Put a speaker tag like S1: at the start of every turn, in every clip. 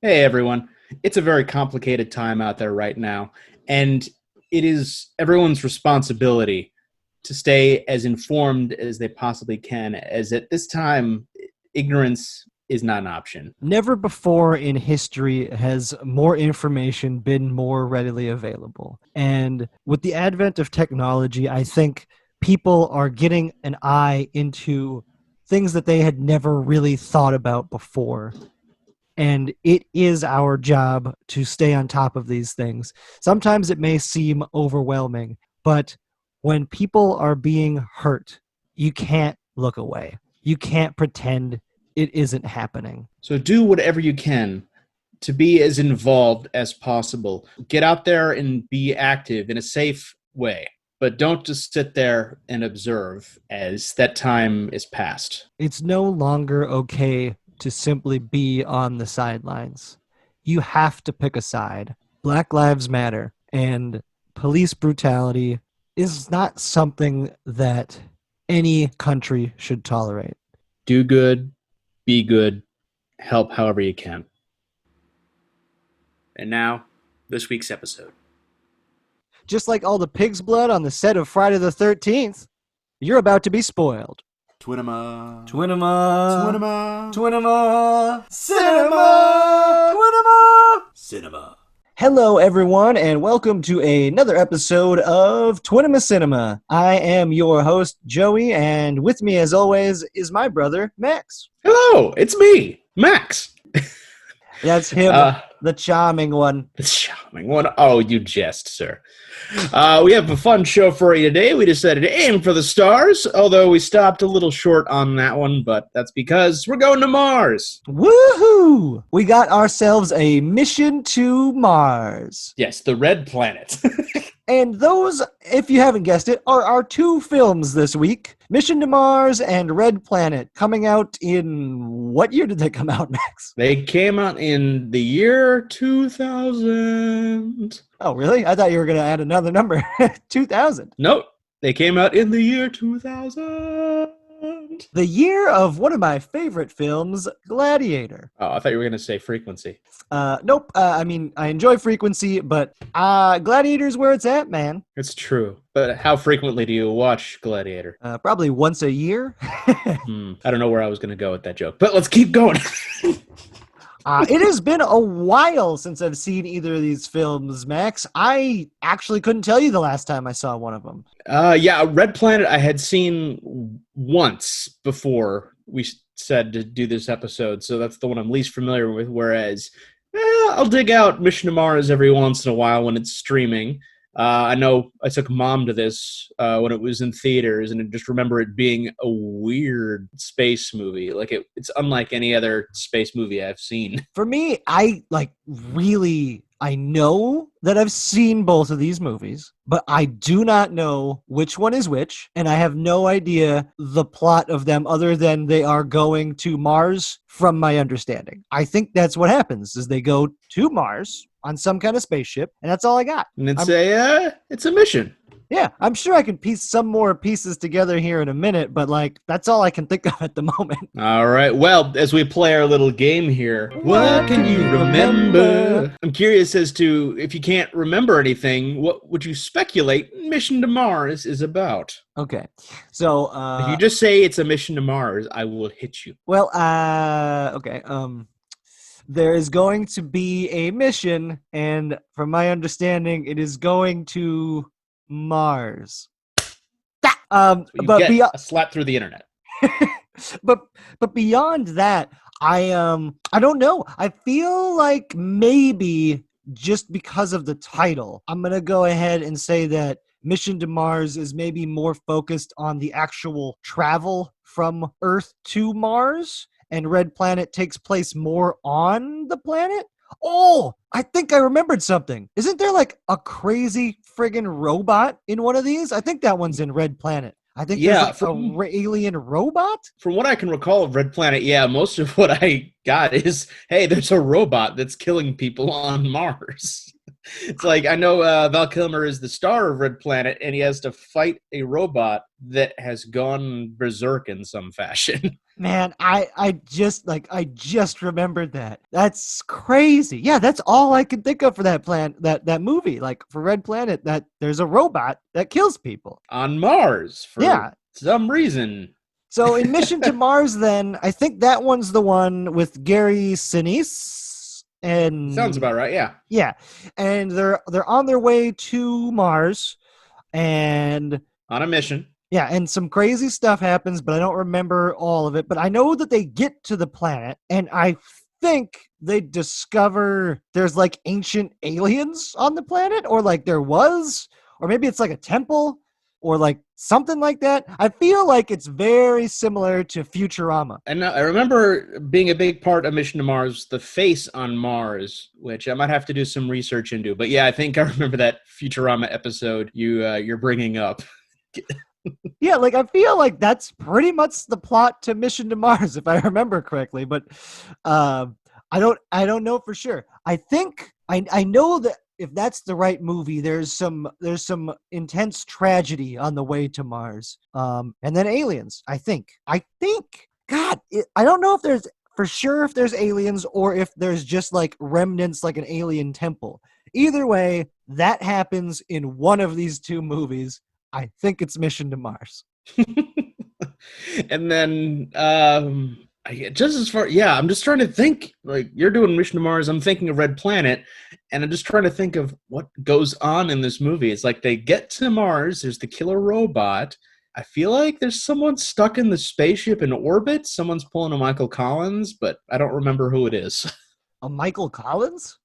S1: Hey everyone. It's a very complicated time out there right now, and it is everyone's responsibility to stay as informed as they possibly can, as at this time, ignorance is not an option.
S2: Never before in history has more information been more readily available. And with the advent of technology, I think people are getting an eye into things that they had never really thought about before. And it is our job to stay on top of these things. Sometimes it may seem overwhelming, but when people are being hurt, you can't look away. You can't pretend it isn't happening.
S1: So do whatever you can to be as involved as possible. Get out there and be active in a safe way, but don't just sit there and observe as that time is past.
S2: It's no longer okay to simply be on the sidelines. You have to pick a side. Black Lives Matter, and police brutality is not something that any country should tolerate.
S1: Do good, be good, help however you can. And now, this week's episode.
S2: Just like all the pig's blood on the set of Friday the 13th, you're about to be spoiled.
S1: Twinema.
S3: Twinema.
S1: Twinema.
S3: Twinema. Cinema. Twinema.
S1: Cinema.
S2: Hello, everyone, and welcome to another episode of Twinema Cinema. I am your host, Joey, and with me, as always, is my brother, Max.
S1: Hello, it's me, Max.
S2: That's him, the charming one.
S1: The charming one. Oh, you jest, sir. We have a fun show for you today. We decided to aim for the stars, although we stopped a little short on that one, but that's because we're going to Mars.
S2: Woohoo! We got ourselves a mission to Mars.
S1: Yes, the red planet.
S2: And those, if you haven't guessed it, are our two films this week. Mission to Mars and Red Planet, coming out in... What year did they come out, Max?
S1: They came out in the year 2000.
S2: Oh, really? I thought you were going to add another number. 2000.
S1: Nope, they came out in the year 2000.
S2: The year of one of my favorite films, Gladiator.
S1: Oh, I thought you were going to say Frequency.
S2: Nope. I mean, I enjoy Frequency, but Gladiator's where it's at, man.
S1: It's true. But how frequently do you watch Gladiator?
S2: Probably once a year.
S1: I don't know where I was going to go with that joke, but let's keep going.
S2: It has been a while since I've seen either of these films, Max. I actually couldn't tell you the last time I saw one of them.
S1: Yeah, Red Planet I had seen once before we said to do this episode, so that's the one I'm least familiar with, whereas I'll dig out Mission to Mars every once in a while when it's streaming. I know I took Mom to this when it was in theaters, and I just remember it being a weird space movie. Like it's unlike any other space movie I've seen.
S2: For me, I know that I've seen both of these movies, but I do not know which one is which, and I have no idea the plot of them other than they are going to Mars from my understanding. I think that's what happens, is they go to Mars on some kind of spaceship, and that's all I got.
S1: And it's a mission.
S2: Yeah, I'm sure I can piece some more pieces together here in a minute, but that's all I can think of at the moment.
S1: All right. Well, as we play our little game here, what can you remember? I'm curious as to, if you can't remember anything, what would you speculate Mission to Mars is about?
S2: Okay, so
S1: if you just say it's a mission to Mars, I will hit you.
S2: Well, okay. There is going to be a mission, and from my understanding, it is going to Mars.
S1: So a slap through the internet.
S2: but beyond that, I don't know. I feel like maybe just because of the title, I'm gonna go ahead and say that Mission to Mars is maybe more focused on the actual travel from Earth to Mars, and Red Planet takes place more on the planet. Oh, I think I remembered something. Isn't there like a crazy friggin' robot in one of these? I think that one's in Red Planet. I think there's an alien robot?
S1: From what I can recall of Red Planet, yeah, most of what I got is, hey, there's a robot that's killing people on Mars. It's like, I know Val Kilmer is the star of Red Planet, and he has to fight a robot that has gone berserk in some fashion.
S2: Man, I just remembered that. That's crazy. Yeah, that's all I can think of for that movie. Like for Red Planet, that there's a robot that kills people.
S1: On Mars for
S2: Yeah.
S1: some reason.
S2: So in Mission to Mars, then I think that one's the one with Gary Sinise, and
S1: Sounds about right, yeah.
S2: yeah, and they're on their way to Mars, and
S1: On a mission.
S2: yeah, and some crazy stuff happens, but I don't remember all of it. But I know that they get to the planet, and I think they discover there's like ancient aliens on the planet, or like there was, or maybe it's like a temple, or like something like that. I feel like it's very similar to Futurama.
S1: And I remember being a big part of Mission to Mars, the face on Mars, which I might have to do some research into. But yeah, I think I remember that Futurama episode you're bringing up.
S2: Yeah, like I feel like that's pretty much the plot to Mission to Mars, if I remember correctly. But I don't know for sure. I think I know that if that's the right movie, there's some intense tragedy on the way to Mars, and then aliens. I think. God, I don't know if there's for sure if there's aliens or if there's just like remnants, like an alien temple. Either way, that happens in one of these two movies. I think it's Mission to Mars.
S1: And then just as far, I'm just trying to think, like you're doing Mission to Mars, I'm thinking of Red Planet, and I'm just trying to think of what goes on in this movie. It's like they get to Mars, there's the killer robot. I feel like there's someone stuck in the spaceship in orbit. Someone's pulling a Michael Collins, but I don't remember who it is.
S2: A Michael Collins?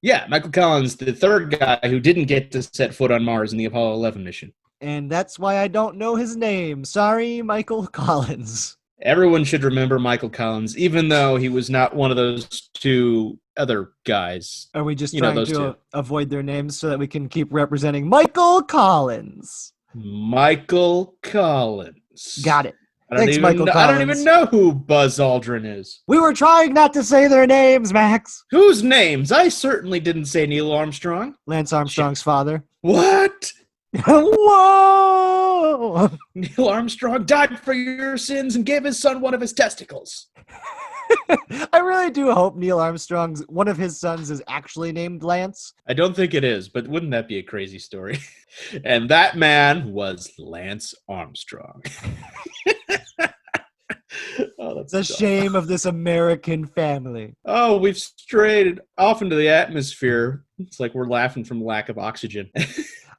S1: Yeah, Michael Collins, the third guy who didn't get to set foot on Mars in the Apollo 11 mission.
S2: And that's why I don't know his name. Sorry, Michael Collins.
S1: Everyone should remember Michael Collins, even though he was not one of those two other guys.
S2: Are we just
S1: You know,
S2: trying
S1: those
S2: to
S1: two.
S2: avoid their names so that we can keep representing Michael Collins?
S1: Michael Collins.
S2: Got it.
S1: I don't
S2: Thanks,
S1: even
S2: Michael
S1: know, I don't
S2: Collins.
S1: even know who Buzz Aldrin is.
S2: We were trying not to say their names, Max.
S1: Whose names? I certainly didn't say Neil Armstrong.
S2: Lance Armstrong's father.
S1: What?
S2: Whoa!
S1: Neil Armstrong died for your sins and gave his son one of his testicles.
S2: I really do hope Neil Armstrong's one of his sons is actually named Lance.
S1: I don't think it is, but wouldn't that be a crazy story? And that man was Lance Armstrong. Oh, that's
S2: The shame of this American family.
S1: Oh, we've strayed off into the atmosphere. It's like we're laughing from lack of oxygen.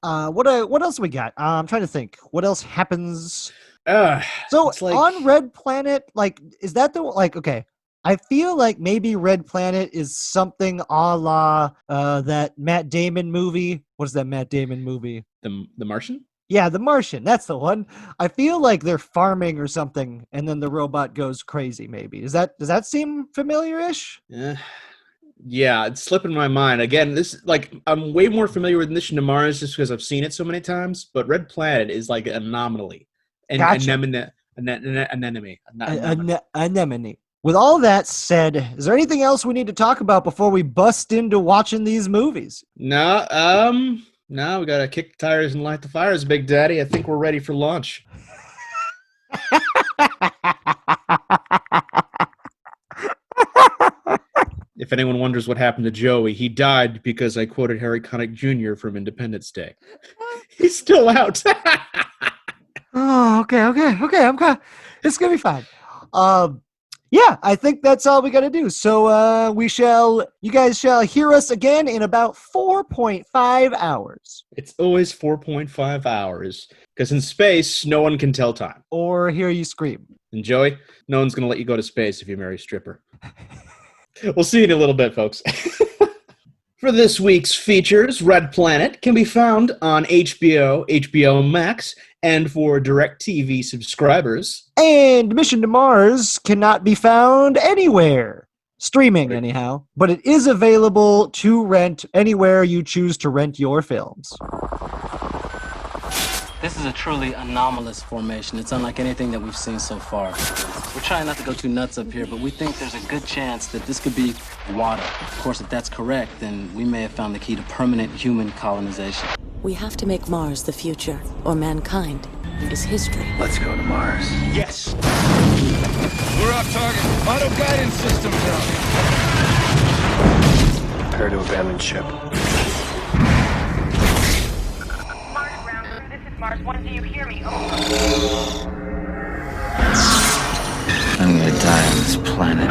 S2: What else we got? I'm trying to think. What else happens? So
S1: it's like-
S2: on Red Planet, like, is that the like? Okay, I feel like maybe Red Planet is something a la that Matt Damon movie. What is that Matt Damon movie?
S1: the Martian?
S2: Yeah, The Martian. That's the one. I feel like they're farming or something, and then the robot goes crazy. Maybe does that seem familiar-ish?
S1: Yeah, it's slipping my mind. Again, this like I'm way more familiar with Mission to Mars just because I've seen it so many times. But Red Planet is like an anomaly.
S2: Gotcha.
S1: Anemone.
S2: Anemone. With all that said, is there anything else we need to talk about before we bust into watching these movies?
S1: No, we gotta kick the tires and light the fires, Big Daddy. I think we're ready for launch. If anyone wonders what happened to Joey, he died because I quoted Harry Connick Jr. from Independence Day. He's still out.
S2: Oh, okay. I'm good. It's gonna be fine. Yeah, I think that's all we got to do. So you guys shall hear us again in about 4.5 hours.
S1: It's always 4.5 hours because in space, no one can tell time.
S2: Or hear you scream.
S1: And Joey, no one's going to let you go to space if you marry a stripper. We'll see you in a little bit, folks. For this week's features, Red Planet can be found on HBO, HBO Max, and for DirecTV subscribers.
S2: And Mission to Mars cannot be found anywhere. Streaming, anyhow. But it is available to rent anywhere you choose to rent your films.
S4: This is a truly anomalous formation. It's unlike anything that we've seen so far. We're trying not to go too nuts up here, but we think there's a good chance that this could be water. Of course, if that's correct, then we may have found the key to permanent human colonization.
S5: We have to make Mars the future, or mankind is history.
S6: Let's go to Mars.
S1: Yes.
S7: We're off target. Auto guidance systems out.
S6: Prepare to abandon ship.
S8: Mars ground crew, this is Mars 1. Do you hear me? Over.
S6: I'm gonna die on this planet.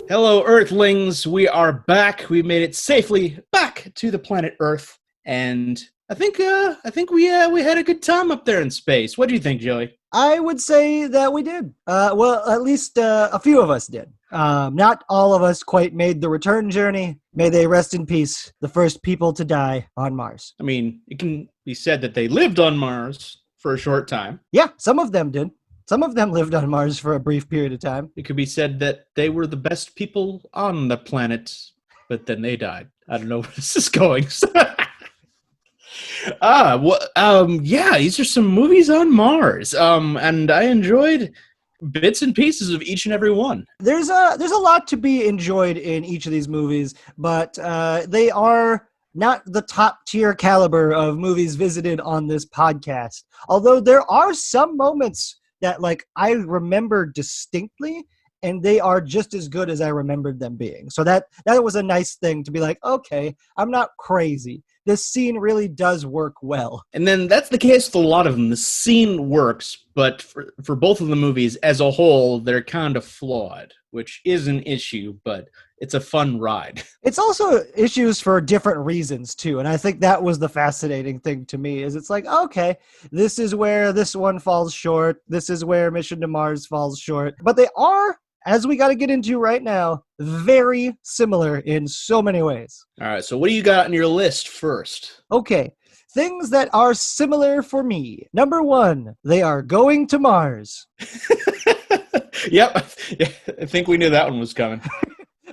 S1: Hello, Earthlings. We are back. We made it safely back to the planet Earth, and I think we had a good time up there in space. What do you think, Joey?
S2: I would say that we did. Well, at least a few of us did. Not all of us quite made the return journey. May they rest in peace, the first people to die on Mars.
S1: I mean, it can be said that they lived on Mars for a short time.
S2: Yeah, some of them did. Some of them lived on Mars for a brief period of time.
S1: It could be said that they were the best people on the planet, but then they died. I don't know where this is going. Yeah, these are some movies on Mars. And I enjoyed bits and pieces of each and every one.
S2: There's a lot to be enjoyed in each of these movies, but they are not the top tier caliber of movies visited on this podcast. Although there are some moments that I remember distinctly, and they are just as good as I remembered them being. So that was a nice thing to be like, okay, I'm not crazy. This scene really does work well.
S1: And then that's the case with a lot of them. The scene works, but for both of the movies as a whole, they're kind of flawed, which is an issue, but it's a fun ride.
S2: It's also issues for different reasons, too. And I think that was the fascinating thing to me, is it's like, okay, this is where this one falls short. This is where Mission to Mars falls short. But they are, as we got to get into right now, very similar in so many ways.
S1: All right, so what do you got on your list first?
S2: Okay, things that are similar for me. Number 1, they are going to Mars.
S1: Yep, I think we knew that one was coming.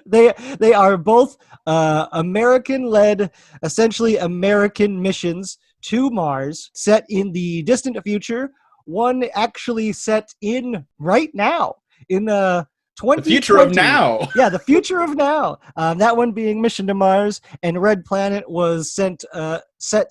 S2: They are both American-led, essentially American missions to Mars, set in the distant future. One actually set in right now, in 2020.
S1: The future of now.
S2: Yeah, the future of now. That one being Mission to Mars, and Red Planet was set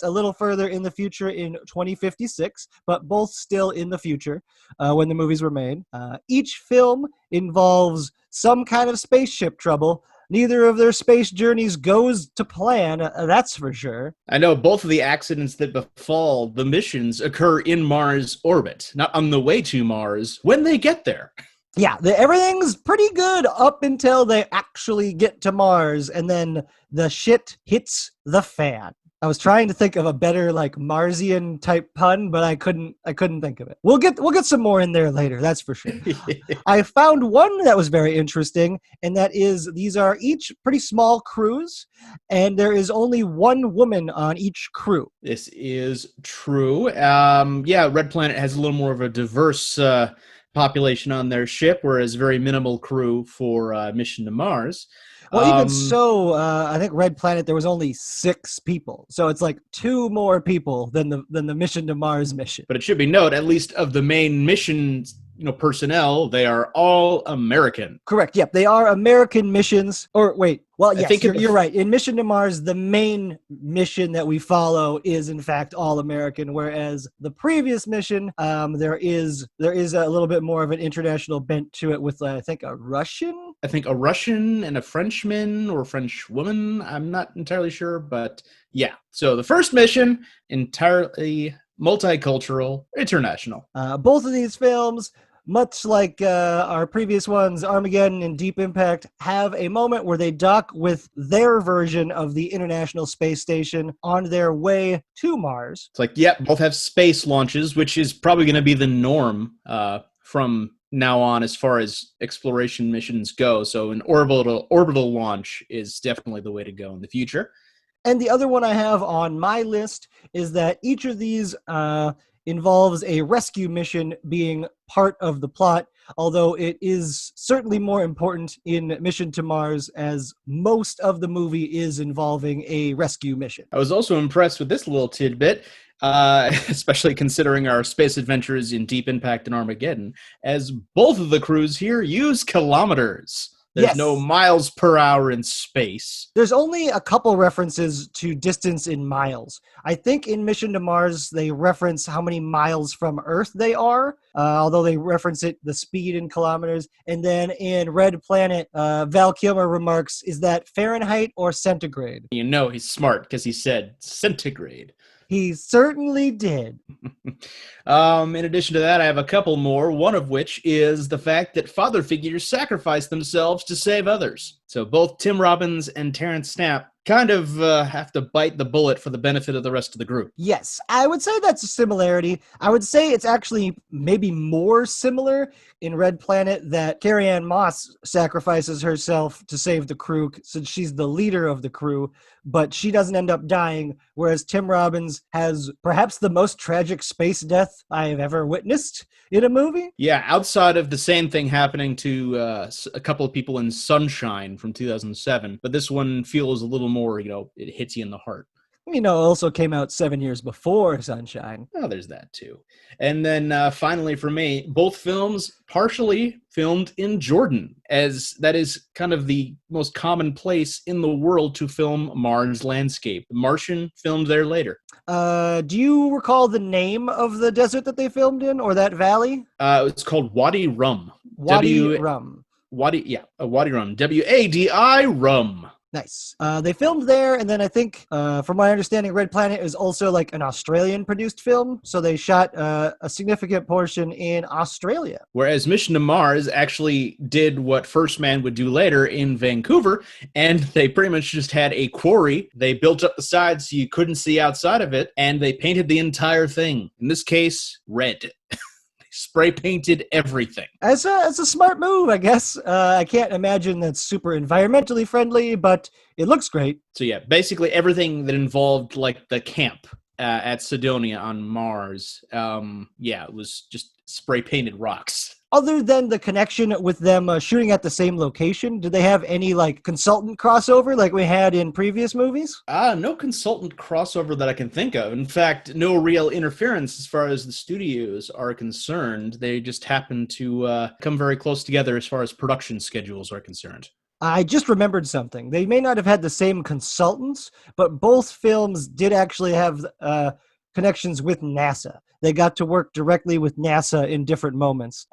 S2: a little further in the future in 2056, but both still in the future when the movies were made. Each film involves some kind of spaceship trouble. Neither of their space journeys goes to plan, that's for sure.
S1: I know both of the accidents that befall the missions occur in Mars orbit, not on the way to Mars, when they get there.
S2: Yeah, everything's pretty good up until they actually get to Mars, and then the shit hits the fan. I was trying to think of a better Marsian type pun, but I couldn't think of it. We'll get some more in there later, that's for sure. I found one that was very interesting, and that is these are each pretty small crews, and there is only one woman on each crew.
S1: This is true. Yeah, Red Planet has a little more of a diverse population on their ship, whereas very minimal crew for Mission to Mars.
S2: Well, even so, I think Red Planet, there was only 6 people. So it's 2 more people than the Mission to Mars mission.
S1: But it should be noted, at least of the main mission personnel, they are all American.
S2: Correct. Yep. They are American missions. Or wait. Well, yes, you're right. In Mission to Mars, the main mission that we follow is, in fact, all American, whereas the previous mission, there is a little bit more of an international bent to it with, I think, a Russian
S1: and a Frenchman or French woman. I'm not entirely sure, but yeah. So the first mission, entirely multicultural, international.
S2: Both of these films, much like our previous ones, Armageddon and Deep Impact, have a moment where they dock with their version of the International Space Station on their way to Mars.
S1: It's both have space launches, which is probably going to be the norm from now on as far as exploration missions go. So an orbital launch is definitely the way to go in the future.
S2: And the other one I have on my list is that each of these involves a rescue mission being part of the plot. although it is certainly more important in Mission to Mars, as most of the movie is involving a rescue mission.
S1: I was also impressed with this little tidbit, especially considering our space adventures in Deep Impact and Armageddon, as both of the crews here use kilometers. There's no miles per hour in space.
S2: There's only a couple references to distance in miles. I think in Mission to Mars, they reference how many miles from Earth they are, although they reference the speed in kilometers. And then in Red Planet, Val Kilmer remarks, is that Fahrenheit or centigrade?
S1: You know he's smart because he said centigrade.
S2: He certainly did.
S1: In addition to that, I have a couple more, one of which is the fact that father figures sacrifice themselves to save others. So both Tim Robbins and Terrence Stamp kind of have to bite the bullet for the benefit of the rest of the group.
S2: Yes, I would say that's a similarity. I would say it's actually maybe more similar in Red Planet that Carrie-Anne Moss sacrifices herself to save the crew since she's the leader of the crew, but she doesn't end up dying, whereas Tim Robbins has perhaps the most tragic space death I have ever witnessed in a movie.
S1: Yeah, outside of the same thing happening to a couple of people in Sunshine from 2007, but this one feels a little more, it hits you in the heart.
S2: Also came out 7 years before Sunshine.
S1: Oh, there's that too. And then finally for me, both films partially filmed in Jordan, as that is kind of the most common place in the world to film Mars landscape. The Martian filmed there later.
S2: Do you recall the name of the desert that they filmed in, or that valley?
S1: It's called Wadi Rum.
S2: Wadi Rum.
S1: Wadi Rum. W-A-D-I Rum.
S2: Nice. They filmed there, and then I think, from my understanding, Red Planet is also like an Australian-produced film, so they shot a significant portion in Australia.
S1: Whereas Mission to Mars actually did what First Man would do later in Vancouver, and they pretty much just had a quarry. They built up the sides so you couldn't see outside of it, and they painted the entire thing. In this case, red. Spray painted everything.
S2: As a smart move, I guess. I can't imagine that's super environmentally friendly, but it looks great.
S1: So yeah, basically everything that involved like the camp at Cydonia on Mars, it was just spray painted rocks.
S2: Other than the connection with them shooting at the same location, did they have any like consultant crossover like we had in previous movies?
S1: No consultant crossover that I can think of. In fact, no real interference as far as the studios are concerned. They just happen to come very close together as far as production schedules are concerned.
S2: I just remembered something. They may not have had the same consultants, but both films did actually have connections with NASA. They got to work directly with NASA in different moments.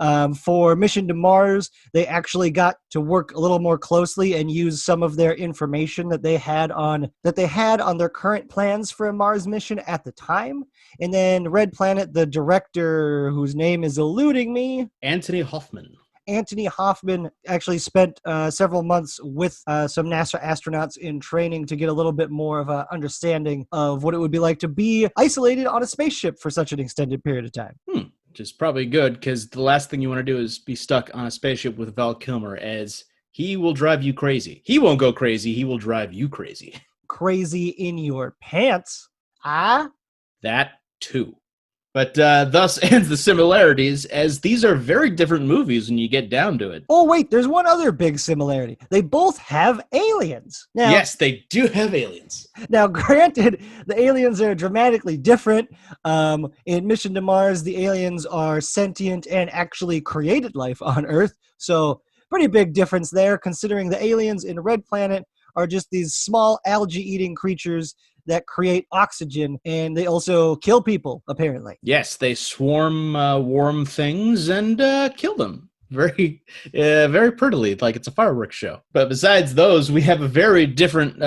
S2: For Mission to Mars, they actually got to work a little more closely and use some of their information that they had on their current plans for a Mars mission at the time. And then Red Planet, the director, whose name is eluding me,
S1: Anthony Hoffman actually spent several months with some NASA astronauts in training to get a little bit more of an understanding of what it would be like to be isolated on a spaceship for such an extended period of time. Which is probably good, because the last thing you want to do is be stuck on a spaceship with Val Kilmer, as he will drive you crazy. He won't go crazy. He will drive you crazy. Crazy in your pants. That too. But thus ends the similarities, as these are very different movies when you get down to it. Oh, wait, there's one other big similarity. They both have aliens. Now, yes, they do have aliens. Now, granted, the aliens are dramatically different. In Mission to Mars, the aliens are sentient and actually created life on Earth. So, pretty big difference there, considering the aliens in Red Planet are just these small algae-eating creatures that create oxygen, and they also kill people, apparently. Yes, they swarm warm things and kill them. Very prettily, like it's a fireworks show. But besides those, we have a very different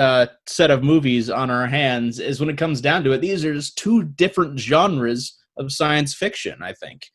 S1: set of movies on our hands, as when it comes down to it, these are just two different genres of science fiction, I think.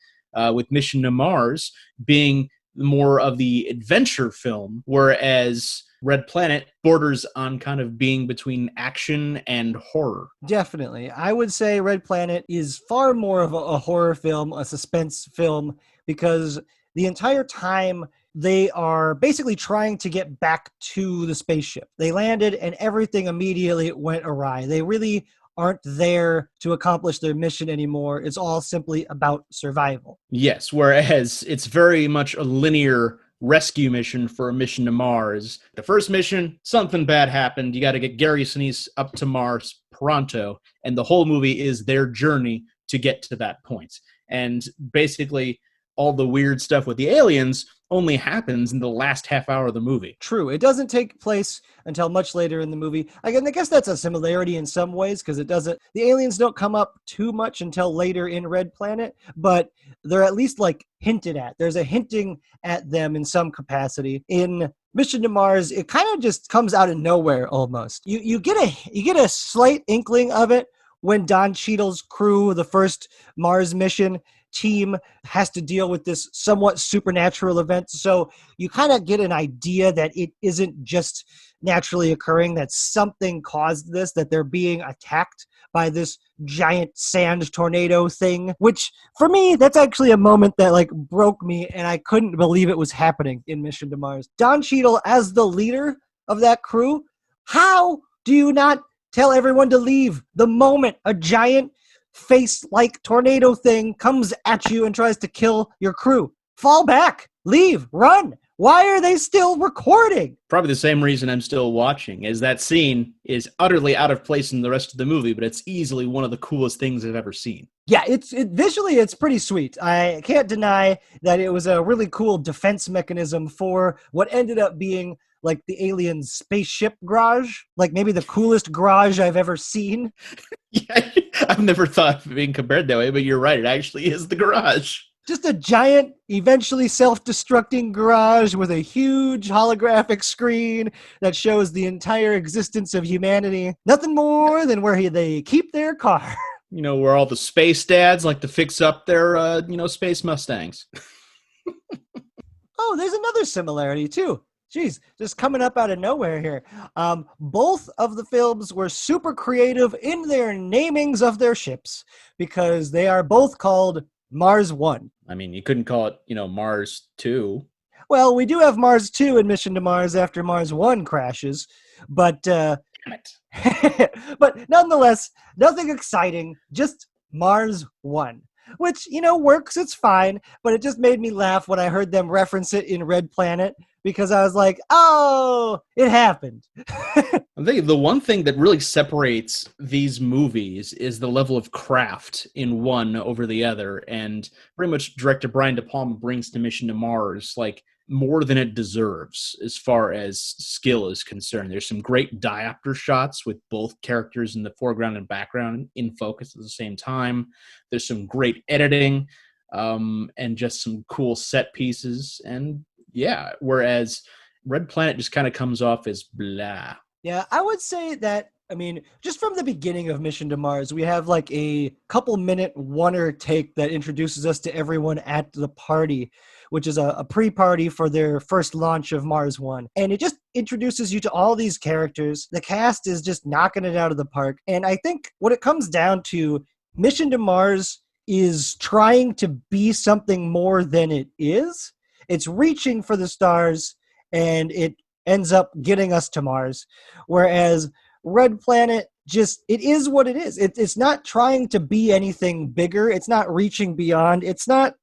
S1: With Mission to Mars being more of the adventure film, whereas Red Planet borders on kind of being between action and horror. Definitely. I would say Red Planet is far more of a horror film, a suspense film, because the entire time they are basically trying to get back to the spaceship. They landed and everything immediately went awry. They really
S2: aren't there to accomplish their mission anymore. It's all simply about survival.
S1: Yes, whereas it's very much a linear rescue mission for a mission to Mars. The first mission, something bad happened. You got to get Gary Sinise up to Mars pronto, and the whole movie is their journey to get to that point. And basically, all the weird stuff with the aliens only happens in the last half hour of the movie.
S2: True. It doesn't take place until much later in the movie. Again, I guess that's a similarity in some ways because the aliens don't come up too much until later in Red Planet, but they're at least like hinted at. There's a hinting at them in some capacity. In Mission to Mars, it kind of just comes out of nowhere almost. You get a slight inkling of it when Don Cheadle's crew, the first Mars mission team, has to deal with this somewhat supernatural event. So you kind of get an idea that it isn't just naturally occurring, that something caused this, that they're being attacked by this giant sand tornado thing, which for me, that's actually a moment that like broke me and I couldn't believe it was happening in Mission to Mars. Don Cheadle as the leader of that crew, how do you not tell everyone to leave the moment a giant face-like tornado thing comes at you and tries to kill your crew? Fall back, leave, run. Why are they still recording?
S1: Probably the same reason I'm still watching is that scene is utterly out of place in the rest of the movie, but it's easily one of the coolest things I've ever seen.
S2: Yeah, visually it's pretty sweet. I can't deny that it was a really cool defense mechanism for what ended up being like the alien spaceship garage, like maybe the coolest garage I've ever seen.
S1: Yeah, I've never thought of it being compared that way, but you're right. It actually is the garage.
S2: Just a giant, eventually self-destructing garage with a huge holographic screen that shows the entire existence of humanity. Nothing more than where they keep their car.
S1: You know, where all the space dads like to fix up their, space Mustangs.
S2: Oh, there's another similarity, too. Jeez, just coming up out of nowhere here. Both of the films were super creative in their namings of their ships because they are both called Mars 1.
S1: I mean, you couldn't call it, Mars 2.
S2: Well, we do have Mars 2 in Mission to Mars after Mars 1 crashes, but
S1: Damn it.
S2: but nonetheless, nothing exciting, just Mars 1. Which, works, it's fine, but it just made me laugh when I heard them reference it in Red Planet because I was like, oh, it happened.
S1: I think the one thing that really separates these movies is the level of craft in one over the other, and pretty much director Brian De Palma brings to Mission to Mars, like, more than it deserves as far as skill is concerned. There's some great diopter shots with both characters in the foreground and background in focus at the same time. There's some great editing and just some cool set pieces. And yeah, whereas Red Planet just kind of comes off as blah.
S2: Yeah, I would say that, just from the beginning of Mission to Mars, we have like a couple minute one-er take that introduces us to everyone at the party, which is a pre-party for their first launch of Mars 1. And it just introduces you to all these characters. The cast is just knocking it out of the park. And I think what it comes down to, Mission to Mars is trying to be something more than it is. It's reaching for the stars, and it ends up getting us to Mars. Whereas Red Planet it is what it is. It's not trying to be anything bigger. It's not reaching beyond. It's not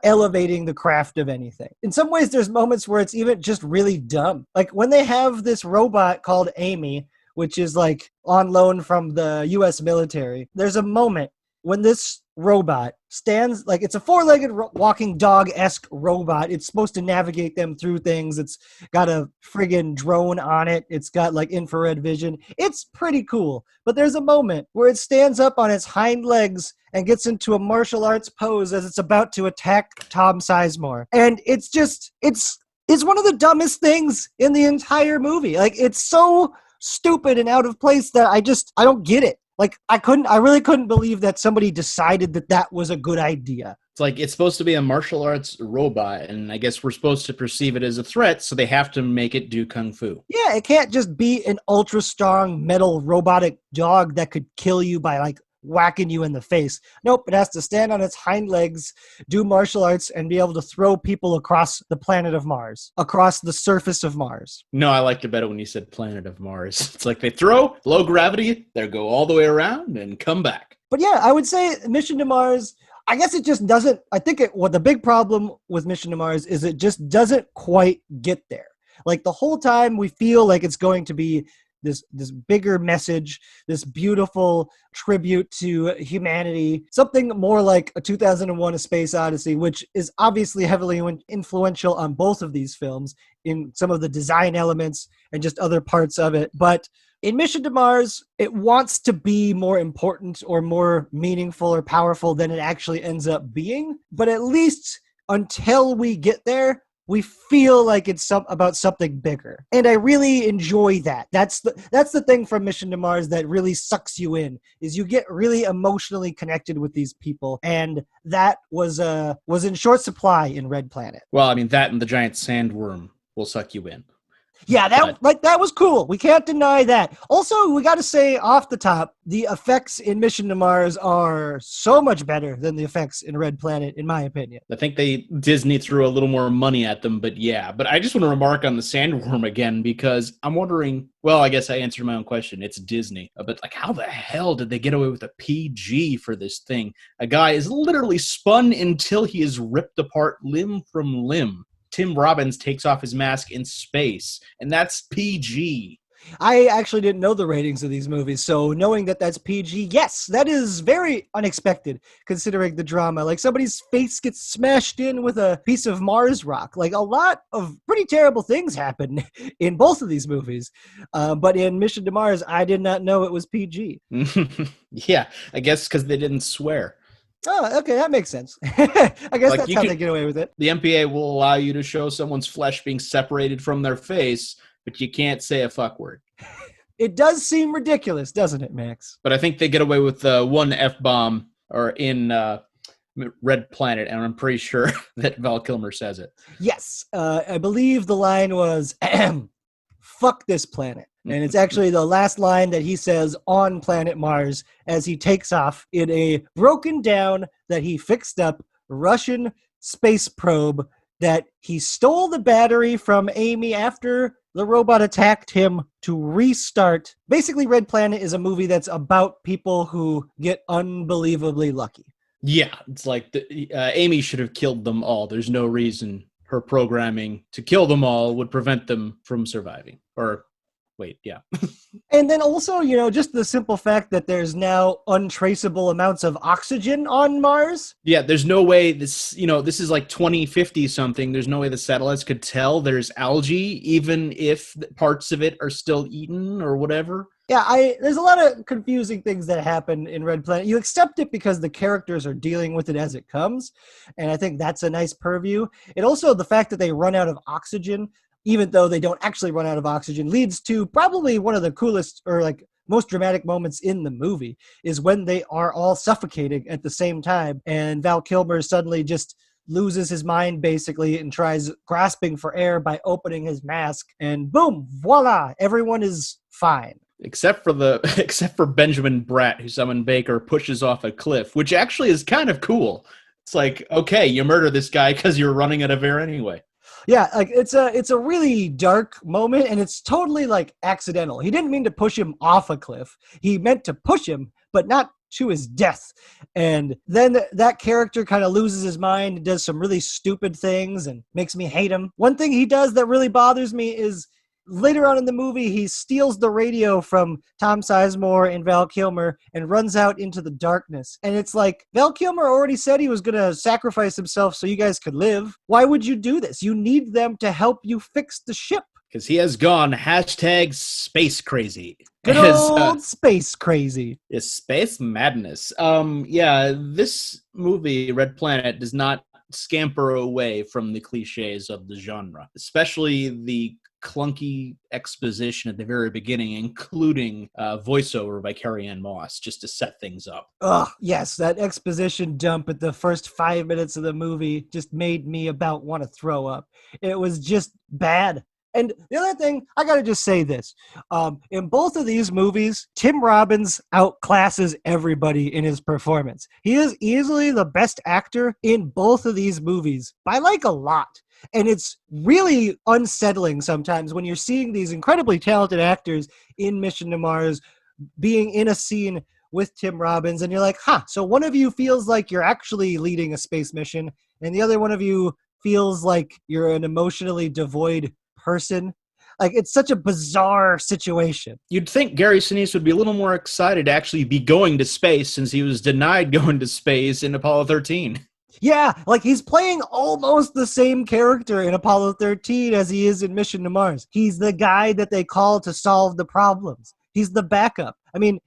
S2: elevating the craft of anything. In some ways, there's moments where it's even just really dumb. Like when they have this robot called Amy, which is like on loan from the US military, there's a moment when this robot stands, like it's a four-legged walking dog-esque robot. It's supposed to navigate them through things. It's got a friggin' drone on it. It's got like infrared vision. It's pretty cool. But there's a moment where it stands up on its hind legs and gets into a martial arts pose as it's about to attack Tom Sizemore. And it's one of the dumbest things in the entire movie. Like, it's so stupid and out of place that I don't get it. Like, I really couldn't believe that somebody decided that was a good idea.
S1: It's like, it's supposed to be a martial arts robot, and I guess we're supposed to perceive it as a threat, so they have to make it do kung fu.
S2: Yeah, it can't just be an ultra strong metal robotic dog that could kill you by like whacking you in the face. Nope, it has to stand on its hind legs, do martial arts, and be able to throw people across the planet of Mars, across the surface of Mars.
S1: No, I liked it better when you said planet of Mars. It's like they throw, low gravity, they go all the way around and come back.
S2: But yeah, I would say Mission to Mars, I guess it just doesn't, I think what the big problem with Mission to Mars is it just doesn't quite get there. Like the whole time we feel like it's going to be this bigger message, this beautiful tribute to humanity, something more like a 2001 A Space Odyssey, which is obviously heavily influential on both of these films in some of the design elements and just other parts of it. But in Mission to Mars, it wants to be more important or more meaningful or powerful than it actually ends up being. But at least until we get there, we feel like it's about something bigger. And I really enjoy that. That's the thing from Mission to Mars that really sucks you in, is you get really emotionally connected with these people. And that was in short supply in Red Planet.
S1: Well, I mean, that and the giant sandworm will suck you in.
S2: Yeah, that was cool. We can't deny that. Also, we got to say off the top, the effects in Mission to Mars are so much better than the effects in Red Planet, in my opinion.
S1: I think Disney threw a little more money at them, but yeah. But I just want to remark on the sandworm again, because I'm wondering, well, I guess I answered my own question. It's Disney. But like, how the hell did they get away with a PG for this thing? A guy is literally spun until he is ripped apart limb from limb. Tim Robbins takes off his mask in space, and that's PG.
S2: I actually didn't know the ratings of these movies, so knowing that that's PG, yes, that is very unexpected considering the drama. Like somebody's face gets smashed in with a piece of Mars rock. Like a lot of pretty terrible things happen in both of these movies. But in Mission to Mars, I did not know it was PG.
S1: Yeah, I guess because they didn't swear.
S2: Oh, okay, that makes sense. I guess
S1: Like,
S2: that's how they get away with it.
S1: The MPA will allow you to show someone's flesh being separated from their face, but you can't say a fuck word.
S2: It does seem ridiculous, doesn't it, Max?
S1: But I think they get away with one F-bomb or in Red Planet, and I'm pretty sure that Val Kilmer says it.
S2: Yes, I believe the line was, fuck this planet. And it's actually the last line that he says on planet Mars as he takes off in a broken down that he fixed up Russian space probe that he stole the battery from Amy after the robot attacked him to restart. Basically, Red Planet is a movie that's about people who get unbelievably lucky.
S1: Yeah, it's like Amy should have killed them all. There's no reason her programming to kill them all would prevent them from surviving. Or wait, yeah.
S2: And then also, just the simple fact that there's now untraceable amounts of oxygen on Mars.
S1: Yeah, there's no way this is like 2050 something. There's no way the satellites could tell there's algae, even if parts of it are still eaten or whatever.
S2: Yeah, there's a lot of confusing things that happen in Red Planet. You accept it because the characters are dealing with it as it comes, and I think that's a nice purview. And also the fact that they run out of oxygen, even though they don't actually run out of oxygen, leads to probably one of the coolest or like most dramatic moments in the movie is when they are all suffocating at the same time, and Val Kilmer suddenly just loses his mind basically and tries grasping for air by opening his mask, and boom, voila, everyone is fine.
S1: Except for Benjamin Bratt, who summoned Baker, pushes off a cliff, which actually is kind of cool. It's like, okay, you murder this guy because you're running out of air anyway.
S2: Yeah, like it's a really dark moment, and it's totally like accidental. He didn't mean to push him off a cliff. He meant to push him, but not to his death. And then that character kind of loses his mind and does some really stupid things and makes me hate him. One thing he does that really bothers me is later on in the movie, he steals the radio from Tom Sizemore and Val Kilmer and runs out into the darkness. And it's like, Val Kilmer already said he was going to sacrifice himself so you guys could live. Why would you do this? You need them to help you fix the ship.
S1: Because he has gone #space crazy.
S2: Good old space crazy.
S1: It's space madness. Yeah, this movie, Red Planet, does not scamper away from the cliches of the genre, especially the clunky exposition at the very beginning, including voiceover by Carrie-Anne Moss, just to set things up.
S2: Oh, yes, that exposition dump at the first 5 minutes of the movie just made me about want to throw up. It was just bad. And the other thing, I got to just say this. In both of these movies, Tim Robbins outclasses everybody in his performance. He is easily the best actor in both of these movies by like a lot. And it's really unsettling sometimes when you're seeing these incredibly talented actors in Mission to Mars being in a scene with Tim Robbins, and you're like, so one of you feels like you're actually leading a space mission, and the other one of you feels like you're an emotionally devoid person. Like, it's such a bizarre situation.
S1: You'd think Gary Sinise would be a little more excited to actually be going to space since he was denied going to space in Apollo 13.
S2: Yeah, like he's playing almost the same character in Apollo 13 as he is in Mission to Mars. He's the guy that they call to solve the problems. He's the backup. I mean,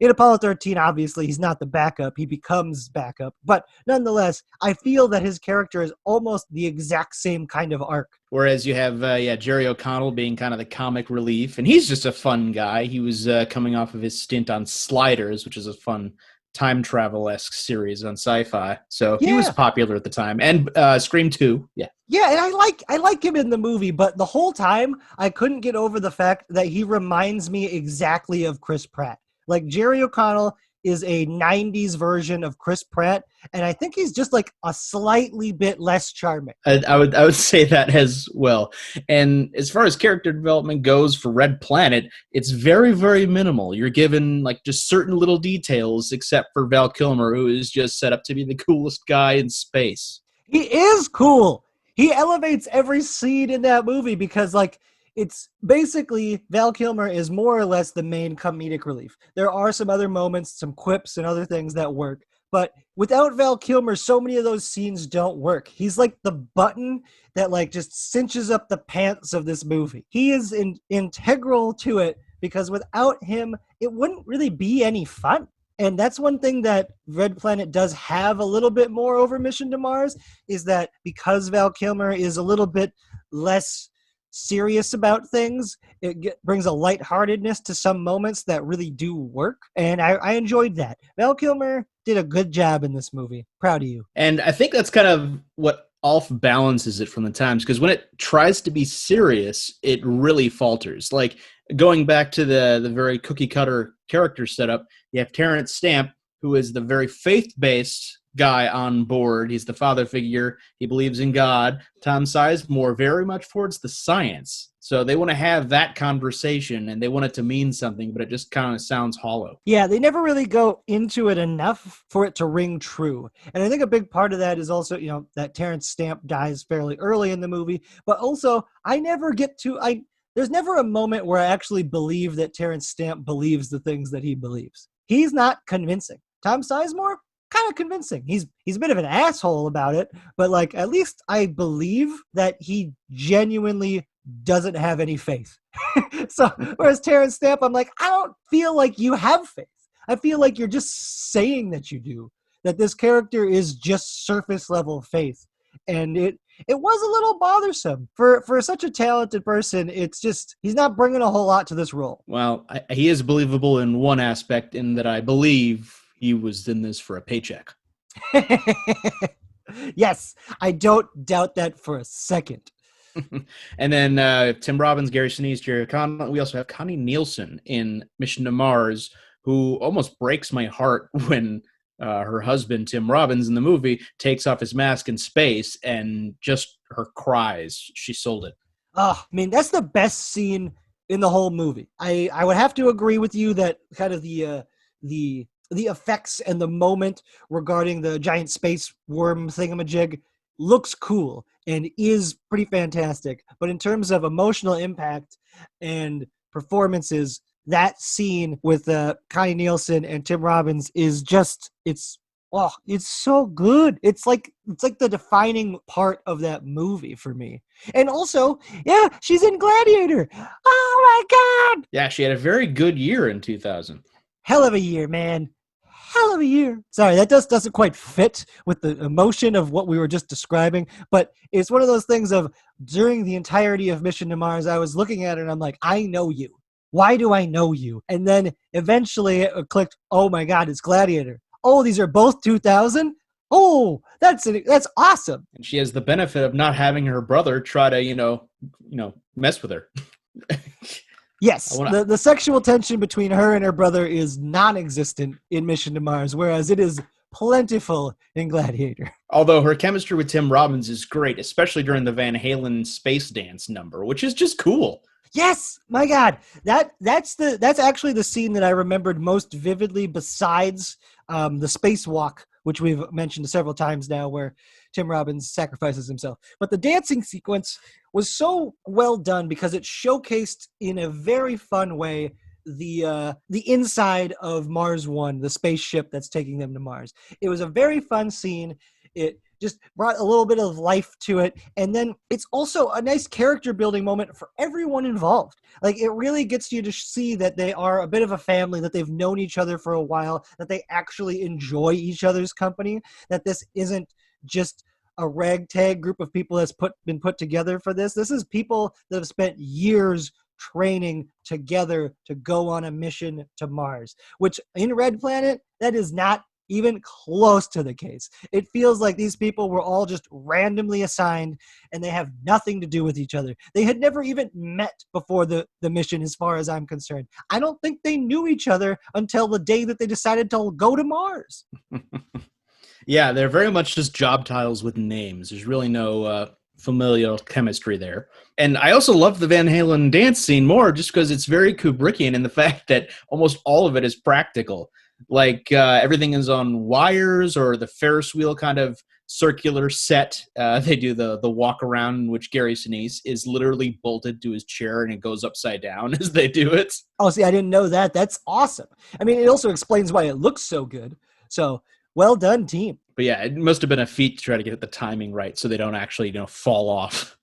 S2: in Apollo 13, obviously, he's not the backup. He becomes backup. But nonetheless, I feel that his character is almost the exact same kind of arc.
S1: Whereas you have, Jerry O'Connell being kind of the comic relief, and he's just a fun guy. He was coming off of his stint on Sliders, which is a fun time travel-esque series on Sci-Fi. So he was popular at the time. And Scream 2, yeah.
S2: Yeah, and I like him in the movie, but the whole time, I couldn't get over the fact that he reminds me exactly of Chris Pratt. Like, Jerry O'Connell is a 90s version of Chris Pratt, and I think he's just like a slightly bit less charming.
S1: I would say that as well. And as far as character development goes for Red Planet, it's very, very minimal. You're given like just certain little details, except for Val Kilmer, who is just set up to be the coolest guy in space.
S2: He is cool. He elevates every scene in that movie because, like, it's basically Val Kilmer is more or less the main comedic relief. There are some other moments, some quips and other things that work, but without Val Kilmer, so many of those scenes don't work. He's like the button that like just cinches up the pants of this movie. He is integral to it because without him, it wouldn't really be any fun. And that's one thing that Red Planet does have a little bit more over Mission to Mars is that because Val Kilmer is a little bit less serious about things, it brings a lightheartedness to some moments that really do work, and I enjoyed that. Val Kilmer did a good job in this movie. Proud of you.
S1: And I think that's kind of what off balances it from the times, because when it tries to be serious, it really falters. Like, going back to the very cookie cutter character setup, you have Terrence Stamp, who is the very faith-based guy on board. He's the father figure. He believes in God. Tom Sizemore very much towards the science. So they want to have that conversation, and they want it to mean something, but it just kind of sounds hollow.
S2: Yeah, they never really go into it enough for it to ring true. And I think a big part of that is also, that Terrence Stamp dies fairly early in the movie. But also, there's never a moment where I actually believe that Terrence Stamp believes the things that he believes. He's not convincing. Tom Sizemore, kind of convincing. He's a bit of an asshole about it, but like at least I believe that he genuinely doesn't have any faith. So whereas Terrence Stamp, I'm like, I don't feel like you have faith. I feel like you're just saying that you do, that this character is just surface level faith. And it was a little bothersome for such a talented person. It's just, he's not bringing a whole lot to this role.
S1: Well, he is believable in one aspect, in that I believe he was in this for a paycheck.
S2: Yes, I don't doubt that for a second.
S1: And then Tim Robbins, Gary Sinise, Jerry O'Connell. We also have Connie Nielsen in Mission to Mars, who almost breaks my heart when her husband, Tim Robbins, in the movie, takes off his mask in space, and just her cries. She sold it.
S2: Oh, I mean, that's the best scene in the whole movie. I would have to agree with you that kind of the effects and the moment regarding the giant space worm thingamajig looks cool and is pretty fantastic. But in terms of emotional impact and performances, that scene with Connie Nielsen and Tim Robbins is just, it's so good. It's like the defining part of that movie for me. And also, yeah, she's in Gladiator. Oh my God.
S1: Yeah, she had a very good year in 2000.
S2: Hell of a year, man. Hell of a year. Sorry, that doesn't quite fit with the emotion of what we were just describing, but it's one of those things of during the entirety of Mission to Mars, I was looking at it and I'm like, I know you. Why do I know you? And then eventually it clicked, oh my God, it's Gladiator. Oh, these are both 2000? Oh, that's awesome.
S1: And she has the benefit of not having her brother try to, mess with her.
S2: Yes, the sexual tension between her and her brother is non-existent in Mission to Mars, whereas it is plentiful in Gladiator.
S1: Although her chemistry with Tim Robbins is great, especially during the Van Halen space dance number, which is just cool.
S2: Yes, my God, that's actually the scene that I remembered most vividly, besides the spacewalk, which we've mentioned several times now, where Tim Robbins sacrifices himself. But the dancing sequence was so well done because it showcased in a very fun way the inside of Mars One, the spaceship that's taking them to Mars. It was a very fun scene. It just brought a little bit of life to it. And then it's also a nice character building moment for everyone involved. Like, it really gets you to see that they are a bit of a family, that they've known each other for a while, that they actually enjoy each other's company, that this isn't just a ragtag group of people that's been put together for this. This is people that have spent years training together to go on a mission to Mars, which in Red Planet, that is not even close to the case. It feels like these people were all just randomly assigned and they have nothing to do with each other. They had never even met before the mission, as far as I'm concerned. I don't think they knew each other until the day that they decided to go to Mars.
S1: Yeah, they're very much just job titles with names. There's really no familial chemistry there. And I also love the Van Halen dance scene more just because it's very Kubrickian in the fact that almost all of it is practical. Like everything is on wires or the Ferris wheel kind of circular set. They do the walk around in which Gary Sinise is literally bolted to his chair and it goes upside down as they do it.
S2: Oh, see, I didn't know that. That's awesome. I mean, it also explains why it looks so good. So well done, team.
S1: But yeah, it must have been a feat to try to get the timing right so they don't actually, fall off.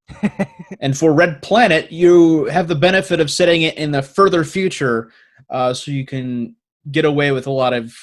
S1: And for Red Planet, you have the benefit of setting it in the further future so you can get away with a lot of,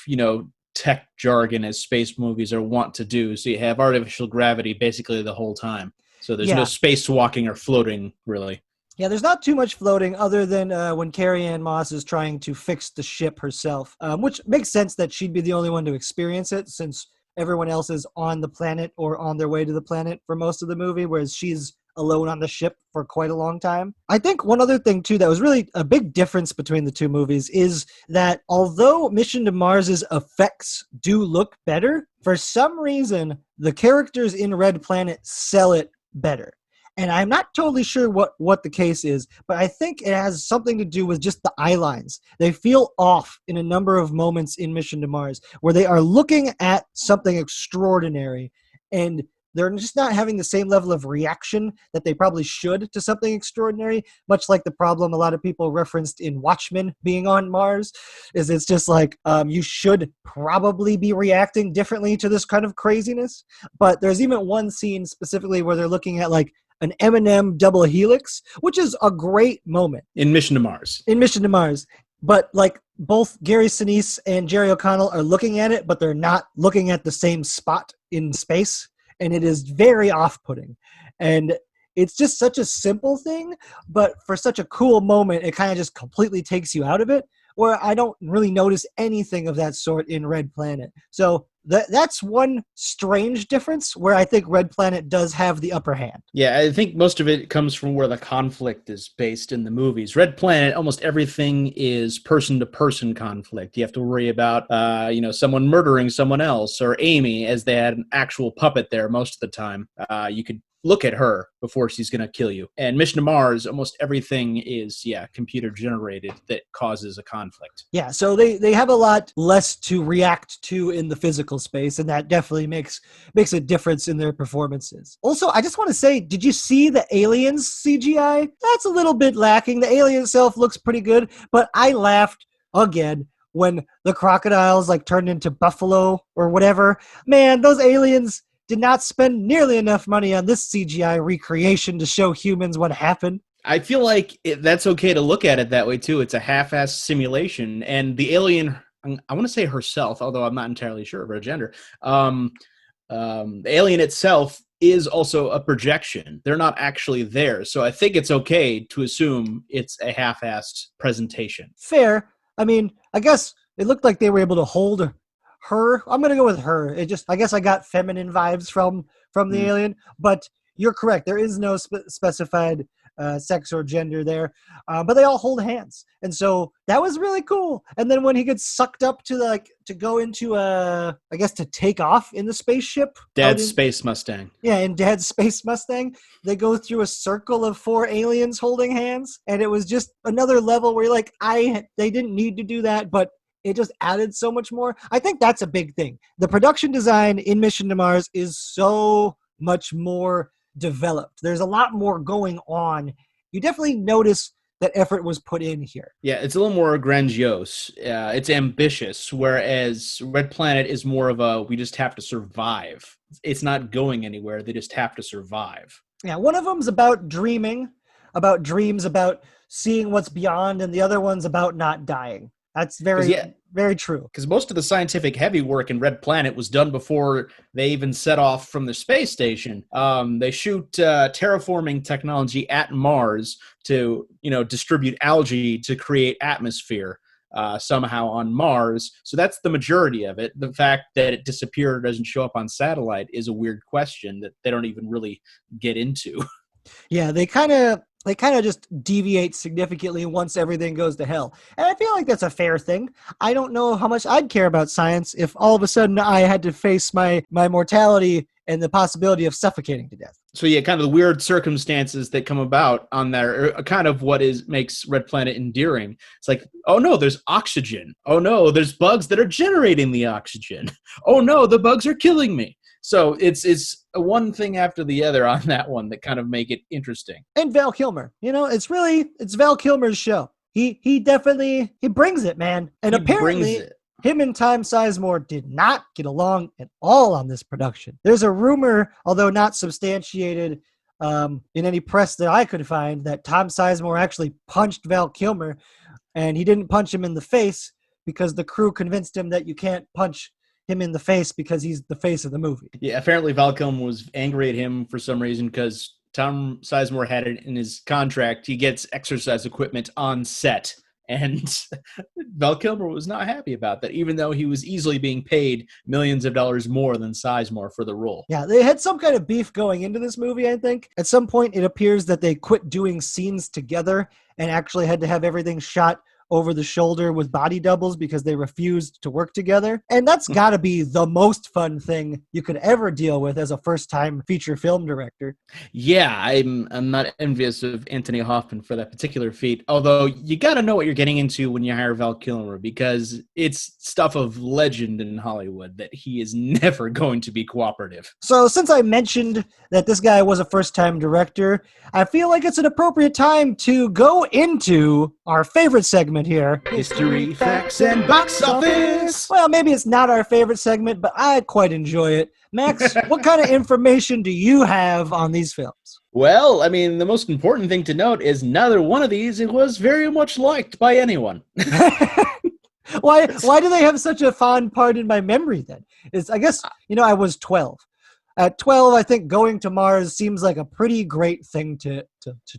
S1: tech jargon as space movies are wont to do. So you have artificial gravity basically the whole time. So there's no spacewalking or floating, really.
S2: Yeah, there's not too much floating other than when Carrie-Anne Moss is trying to fix the ship herself, which makes sense that she'd be the only one to experience it since everyone else is on the planet or on their way to the planet for most of the movie, whereas she's alone on the ship for quite a long time. I think one other thing, too, that was really a big difference between the two movies is that although Mission to Mars's effects do look better, for some reason, the characters in Red Planet sell it better. And I'm not totally sure what the case is, but I think it has something to do with just the eye lines. They feel off in a number of moments in Mission to Mars where they are looking at something extraordinary and they're just not having the same level of reaction that they probably should to something extraordinary, much like the problem a lot of people referenced in Watchmen being on Mars, is it's just like you should probably be reacting differently to this kind of craziness. But there's even one scene specifically where they're looking at like an M&M double helix, which is a great moment.
S1: In Mission to Mars.
S2: In Mission to Mars. But like both Gary Sinise and Jerry O'Connell are looking at it, but they're not looking at the same spot in space. And it is very off-putting. And it's just such a simple thing, but for such a cool moment, it kind of just completely takes you out of it, where I don't really notice anything of that sort in Red Planet. So that's one strange difference where I think Red Planet does have the upper hand.
S1: Yeah, I think most of it comes from where the conflict is based in the movies. Red Planet, almost everything is person-to-person conflict. You have to worry about, someone murdering someone else, or Amy, as they had an actual puppet there most of the time. You could look at her before she's going to kill you. And Mission to Mars, almost everything is, computer generated that causes a conflict.
S2: Yeah, so they have a lot less to react to in the physical space, and that definitely makes a difference in their performances. Also, I just want to say, did you see the aliens CGI? That's a little bit lacking. The alien itself looks pretty good, but I laughed again when the crocodiles turned into buffalo or whatever. Man, those aliens did not spend nearly enough money on this CGI recreation to show humans what happened.
S1: I feel like that's okay to look at it that way, too. It's a half-assed simulation, and the alien, I want to say herself, although I'm not entirely sure of her gender, the alien itself is also a projection. They're not actually there, so I think it's okay to assume it's a half-assed presentation.
S2: Fair. I mean, I guess it looked like they were able to hold her. I'm gonna go with her. I guess I got feminine vibes from the alien, but you're correct. There is no specified sex or gender there, but they all hold hands, and so that was really cool. And then when he gets sucked up to go into I guess to take off in the spaceship,
S1: Dad's Space Mustang.
S2: Yeah, in Dad's Space Mustang, they go through a circle of 4 aliens holding hands, and it was just another level where you're like, they didn't need to do that, but it just added so much more. I think that's a big thing. The production design in Mission to Mars is so much more developed. There's a lot more going on. You definitely notice that effort was put in here.
S1: Yeah, it's a little more grandiose. It's ambitious, whereas Red Planet is more of a we just have to survive. It's not going anywhere. They just have to survive.
S2: Yeah, one of them's about dreaming, about dreams, about seeing what's beyond, and the other one's about not dying. That's very true.
S1: Because most of the scientific heavy work in Red Planet was done before they even set off from the space station. They shoot terraforming technology at Mars to, distribute algae to create atmosphere somehow on Mars. So that's the majority of it. The fact that it disappeared or doesn't show up on satellite is a weird question that they don't even really get into.
S2: Yeah, they kind of just deviate significantly once everything goes to hell. And I feel like that's a fair thing. I don't know how much I'd care about science if all of a sudden I had to face my mortality and the possibility of suffocating to death.
S1: So yeah, kind of the weird circumstances that come about on there are kind of what makes Red Planet endearing. It's like, oh no, there's oxygen. Oh no, there's bugs that are generating the oxygen. Oh no, the bugs are killing me. So it's one thing after the other on that one that kind of make it interesting.
S2: And Val Kilmer, it's Val Kilmer's show. He definitely brings it, man. And apparently him and Tom Sizemore did not get along at all on this production. There's a rumor, although not substantiated in any press that I could find, that Tom Sizemore actually punched Val Kilmer, and he didn't punch him in the face because the crew convinced him that you can't punch him in the face because he's the face of the movie.
S1: Yeah, apparently Val Kilmer was angry at him for some reason because Tom Sizemore had it in his contract. He gets exercise equipment on set, and Val Kilmer was not happy about that, even though he was easily being paid millions of dollars more than Sizemore for the role.
S2: Yeah, they had some kind of beef going into this movie, I think. At some point, it appears that they quit doing scenes together and actually had to have everything shot over the shoulder with body doubles because they refused to work together. And that's got to be the most fun thing you could ever deal with as a first-time feature film director.
S1: Yeah, I'm not envious of Anthony Hoffman for that particular feat, although you got to know what you're getting into when you hire Val Kilmer, because it's stuff of legend in Hollywood that he is never going to be cooperative.
S2: So since I mentioned that this guy was a first-time director, I feel like it's an appropriate time to go into our favorite segment here.
S1: History, facts, and box office!
S2: Well, maybe it's not our favorite segment, but I quite enjoy it. Max, what kind of information do you have on these films?
S1: Well, I mean, the most important thing to note is neither one of these was very much liked by anyone.
S2: Why do they have such a fond part in my memory then? I guess, I was 12. At 12, I think going to Mars seems like a pretty great thing to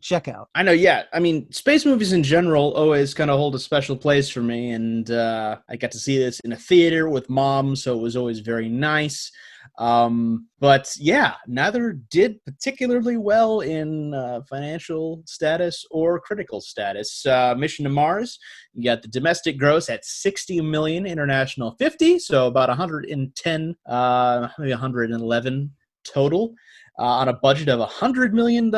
S2: check out.
S1: I know, yeah. I mean, space movies in general always kind of hold a special place for me, and I got to see this in a theater with Mom, so it was always very nice. But yeah, neither did particularly well in financial status or critical status. Mission to Mars, you got the domestic gross at 60 million, international 50, so about 110, maybe 111 total, on a budget of $100 million.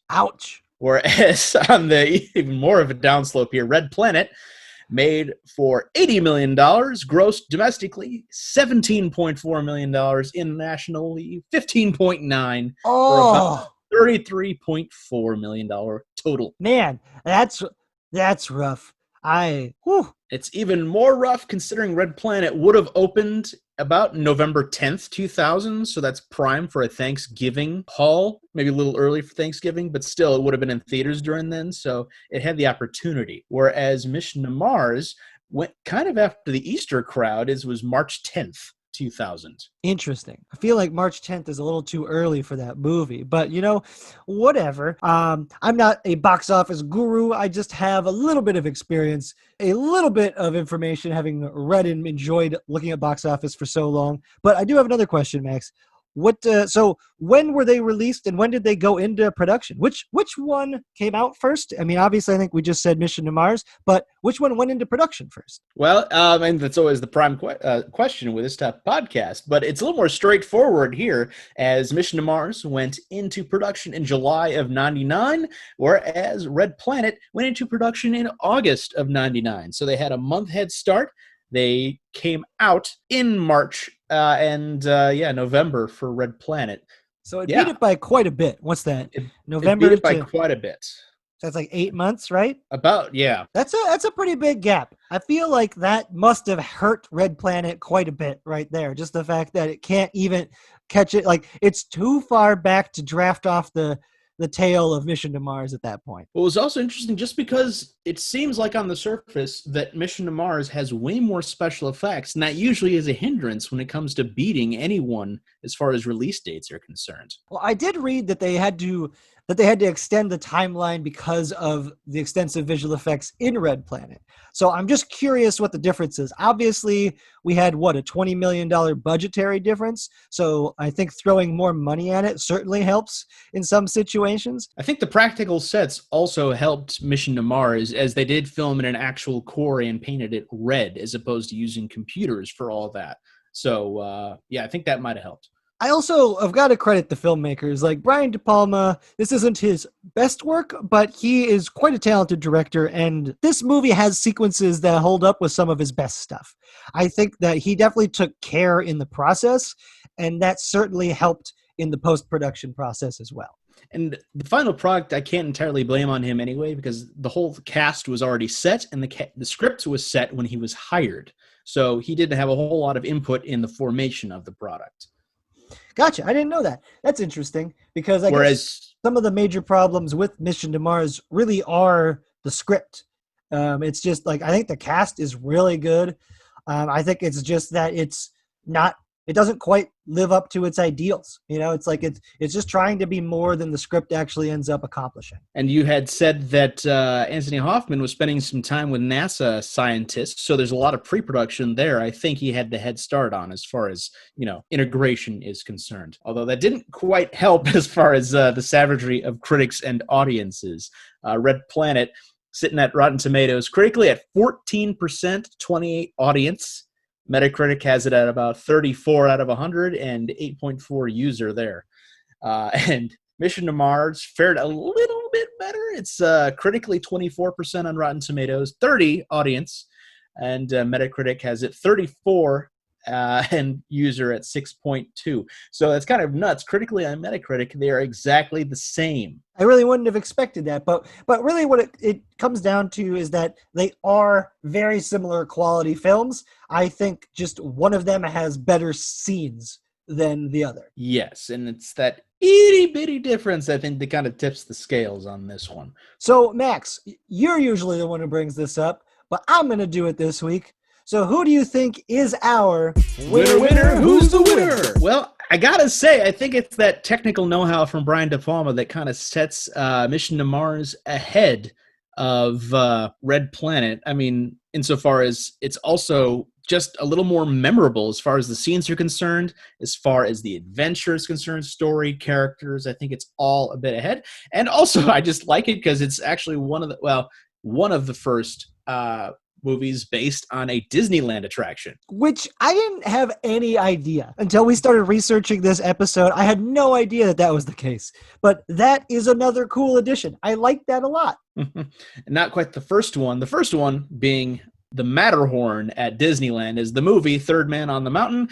S2: Ouch.
S1: Whereas on the even more of a downslope here, Red Planet made for $80 million, grossed domestically $17.4 million, internationally $15.9, for about $33.4 million total.
S2: Man, that's rough.
S1: It's even more rough considering Red Planet would have opened about November 10th, 2000, so that's prime for a Thanksgiving haul, maybe a little early for Thanksgiving, but still it would have been in theaters during then, so it had the opportunity. Whereas Mission to Mars went kind of after the Easter crowd, was March 10th. 2000.
S2: Interesting. I feel like March 10th is a little too early for that movie, but whatever. I'm not a box office guru. I just have a little bit of experience, a little bit of information, having read and enjoyed looking at box office for so long. But I do have another question, Max. So when were they released and when did they go into production? Which one came out first? I mean, obviously, I think we just said Mission to Mars, but which one went into production first?
S1: Well, and that's always the prime question with this type of podcast, but it's a little more straightforward here, as Mission to Mars went into production in July of 99, whereas Red Planet went into production in August of 99. So they had a month head start. They came out in March and November for Red Planet.
S2: So it beat it by quite a bit. What's that? November
S1: it beat it by quite a bit.
S2: That's like 8 months, right?
S1: About, yeah.
S2: That's a pretty big gap. I feel like that must have hurt Red Planet quite a bit right there. Just the fact that it can't even catch it. Like, it's too far back to draft off the tail of Mission to Mars at that point.
S1: Well, it was also interesting just because it seems like on the surface that Mission to Mars has way more special effects, and that usually is a hindrance when it comes to beating anyone as far as release dates are concerned.
S2: Well, I did read that they had to extend the timeline because of the extensive visual effects in Red Planet. So I'm just curious what the difference is. Obviously, we had, a $20 million budgetary difference. So I think throwing more money at it certainly helps in some situations.
S1: I think the practical sets also helped Mission to Mars, as they did film in an actual quarry and painted it red as opposed to using computers for all that. So, I think that might have helped.
S2: I also have got to credit the filmmakers. Like Brian De Palma, this isn't his best work, but he is quite a talented director, and this movie has sequences that hold up with some of his best stuff. I think that he definitely took care in the process, and that certainly helped in the post-production process as well.
S1: And the final product, I can't entirely blame on him anyway, because the whole cast was already set, and the script was set when he was hired. So he didn't have a whole lot of input in the formation of the product.
S2: Gotcha. I didn't know that. That's interesting because I guess some of the major problems with Mission to Mars really are the script. It's just like, I think the cast is really good. I think it's just that it doesn't quite live up to its ideals. It's like it's just trying to be more than the script actually ends up accomplishing.
S1: And you had said that Anthony Hoffman was spending some time with NASA scientists, so there's a lot of pre-production there. I think he had the head start on as far as, integration is concerned. Although that didn't quite help as far as the savagery of critics and audiences. Red Planet sitting at Rotten Tomatoes critically at 14%, 28 audience. Metacritic has it at about 34 out of 100 and 8.4 user there. And Mission to Mars fared a little bit better. It's critically 24% on Rotten Tomatoes, 30 audience, and Metacritic has it 34 and user at 6.2. So that's kind of nuts. Critically on Metacritic, they are exactly the same.
S2: I really wouldn't have expected that, but really what it comes down to is that they are very similar quality films. I think just one of them has better scenes than the other.
S1: Yes, and it's that itty-bitty difference, I think, that kind of tips the scales on this one.
S2: So, Max, you're usually the one who brings this up, but I'm going to do it this week. So who do you think is our
S1: winner? Who's the winner? Well, I gotta say, I think it's that technical know-how from Brian De Palma that kind of sets Mission to Mars ahead of Red Planet. I mean, insofar as it's also just a little more memorable as far as the scenes are concerned, as far as the adventure is concerned, story, characters. I think it's all a bit ahead. And also, I just like it because it's actually one of the first movies based on a Disneyland attraction.
S2: Which I didn't have any idea until we started researching this episode. I had no idea that was the case. But that is another cool addition. I like that a lot.
S1: Not quite the first one. The first one being the Matterhorn at Disneyland, is the movie Third Man on the Mountain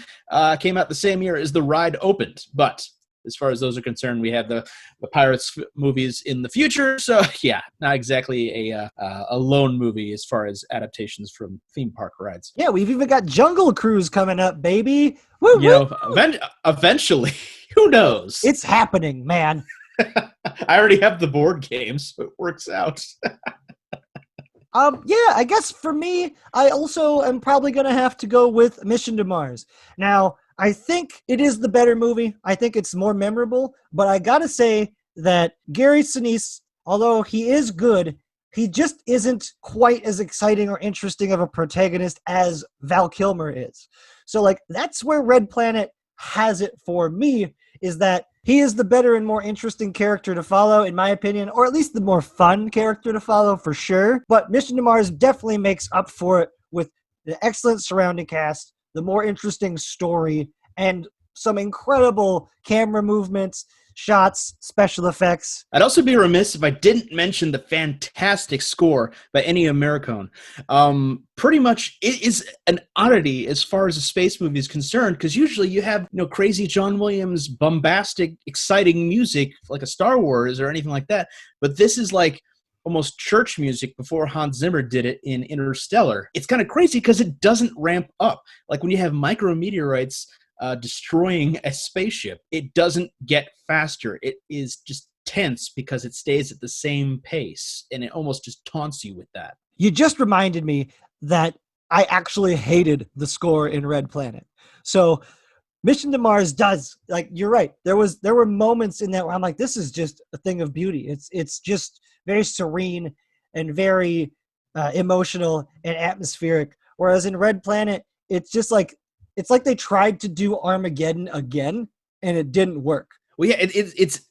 S1: came out the same year as the ride opened. But as far as those are concerned, we have the Pirates movies in the future. So, yeah, not exactly a lone movie as far as adaptations from theme park rides.
S2: Yeah, we've even got Jungle Cruise coming up, baby. Woo,
S1: Eventually, who knows?
S2: It's happening, man.
S1: I already have the board game, so it works out.
S2: Yeah, I guess for me, I also am probably going to have to go with Mission to Mars. Now, I think it is the better movie. I think it's more memorable, but I got to say that Gary Sinise, although he is good, he just isn't quite as exciting or interesting of a protagonist as Val Kilmer is. So, like, that's where Red Planet has it for me, is that he is the better and more interesting character to follow, in my opinion, or at least the more fun character to follow for sure. But Mission to Mars definitely makes up for it with the excellent surrounding cast, the more interesting story, and some incredible camera movements, shots, special effects.
S1: I'd also be remiss if I didn't mention the fantastic score by Ennio Morricone. Pretty much, it is an oddity as far as a space movie is concerned, because usually you have crazy John Williams, bombastic, exciting music like a Star Wars or anything like that. But this is like almost church music before Hans Zimmer did it in Interstellar. It's kind of crazy because it doesn't ramp up. Like when you have micrometeorites destroying a spaceship, it doesn't get faster. It is just tense because it stays at the same pace, and it almost just taunts you with that.
S2: You just reminded me that I actually hated the score in Red Planet. So Mission to Mars does, like, you're right. There were moments in that where I'm like, this is just a thing of beauty. It's just very serene and very emotional and atmospheric. Whereas in Red Planet, it's just like, it's like they tried to do Armageddon again, and it didn't work.
S1: Well, yeah, it's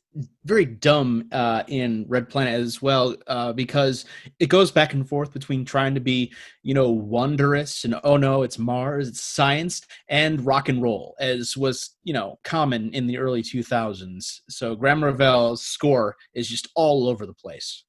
S1: very dumb in Red Planet as well, because it goes back and forth between trying to be, wondrous and, oh no, it's Mars, it's science, and rock and roll, as was, common in the early 2000s. So Graham Revell's score is just all over the place.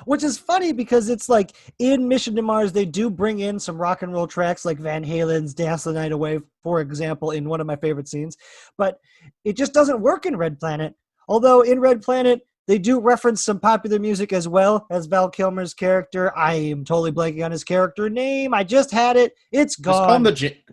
S2: Which is funny because it's like in Mission to Mars, they do bring in some rock and roll tracks like Van Halen's Dance the Night Away, for example, in one of my favorite scenes. But it just doesn't work in Red Planet. Although in Red Planet, they do reference some popular music as well as Val Kilmer's character. I am totally blanking on his character name. I just had it. It's gone.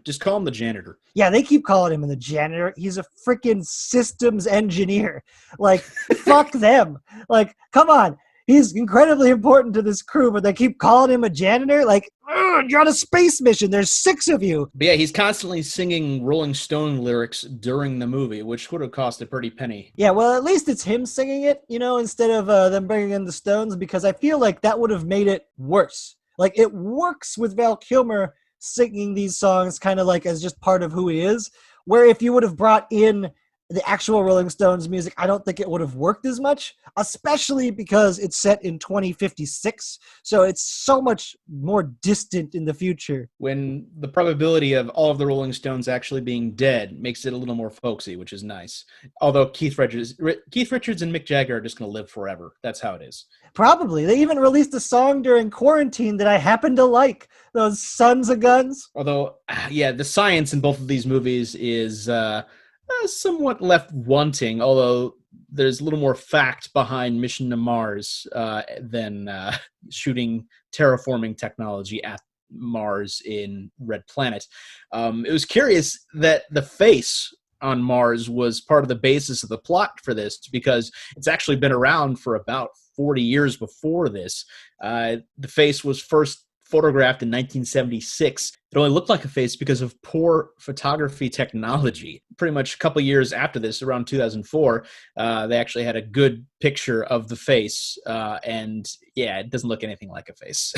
S1: Just call him the janitor.
S2: Yeah, they keep calling him the janitor. He's a freaking systems engineer. Like, fuck them. Like, come on. He's incredibly important to this crew, but they keep calling him a janitor? Like, you're on a space mission. There's 6 of you.
S1: But yeah, he's constantly singing Rolling Stone lyrics during the movie, which would have cost a pretty penny.
S2: Yeah, well, at least it's him singing it, instead of them bringing in the Stones, because I feel like that would have made it worse. Like, it works with Val Kilmer singing these songs kind of like as just part of who he is, where if you would have brought in the actual Rolling Stones music, I don't think it would have worked as much, especially because it's set in 2056. So it's so much more distant in the future.
S1: When the probability of all of the Rolling Stones actually being dead makes it a little more folksy, which is nice. Although Keith Richards and Mick Jagger are just going to live forever. That's how it is.
S2: Probably. They even released a song during quarantine that I happen to like. Those Sons of Guns.
S1: Although, yeah, the science in both of these movies is somewhat left wanting, although there's a little more fact behind Mission to Mars than shooting terraforming technology at Mars in Red Planet. It was curious that the face on Mars was part of the basis of the plot for this, because it's actually been around for about 40 years before this. The face was first photographed in 1976. It only looked like a face because of poor photography technology. Pretty much a couple years after this, around 2004, they actually had a good picture of the face, and yeah, it doesn't look anything like a face.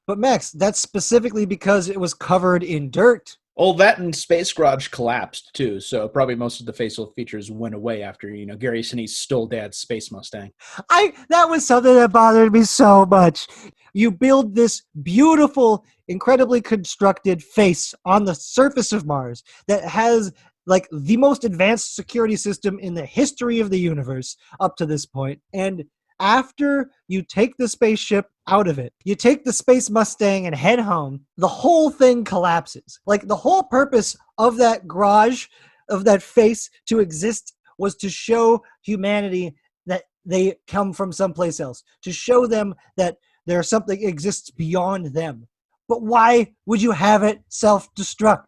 S2: But Max, that's specifically because it was covered in dirt.
S1: Oh, that and Space Garage collapsed too, so probably most of the facial features went away after, Gary Sinise stole Dad's Space Mustang.
S2: That was something that bothered me so much. You build this beautiful, incredibly constructed face on the surface of Mars that has like the most advanced security system in the history of the universe up to this point. And after you take the spaceship out of it, you take the Space Mustang and head home, the whole thing collapses. Like, the whole purpose of that garage, of that face to exist, was to show humanity that they come from someplace else, to show them that there's something exists beyond them. But why would you have it self-destruct?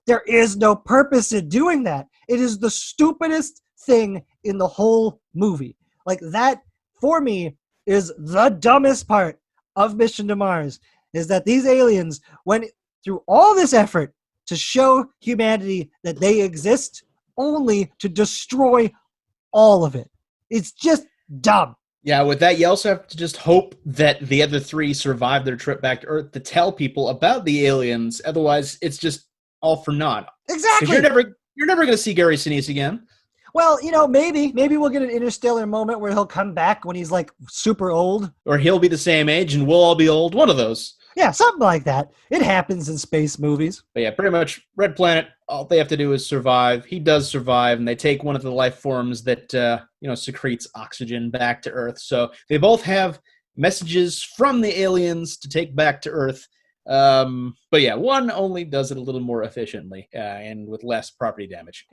S2: There is no purpose in doing that. It is the stupidest thing in the whole movie. Like, that, for me, is the dumbest part of Mission to Mars. is that these aliens went through all this effort to show humanity that they exist only to destroy all of it. It's just dumb.
S1: Yeah, with that, you also have to just hope that the other three survive their trip back to Earth to tell people about the aliens. Otherwise, it's just all for naught.
S2: Exactly.
S1: Because you're never going to see Gary Sinise again.
S2: Well, maybe we'll get an interstellar moment where he'll come back when he's like super old.
S1: Or he'll be the same age and we'll all be old. One of those.
S2: Yeah, something like that. It happens in space movies.
S1: But yeah, pretty much Red Planet, all they have to do is survive. He does survive, and they take one of the life forms that, secretes oxygen back to Earth. So they both have messages from the aliens to take back to Earth. But yeah, one only does it a little more efficiently and with less property damage.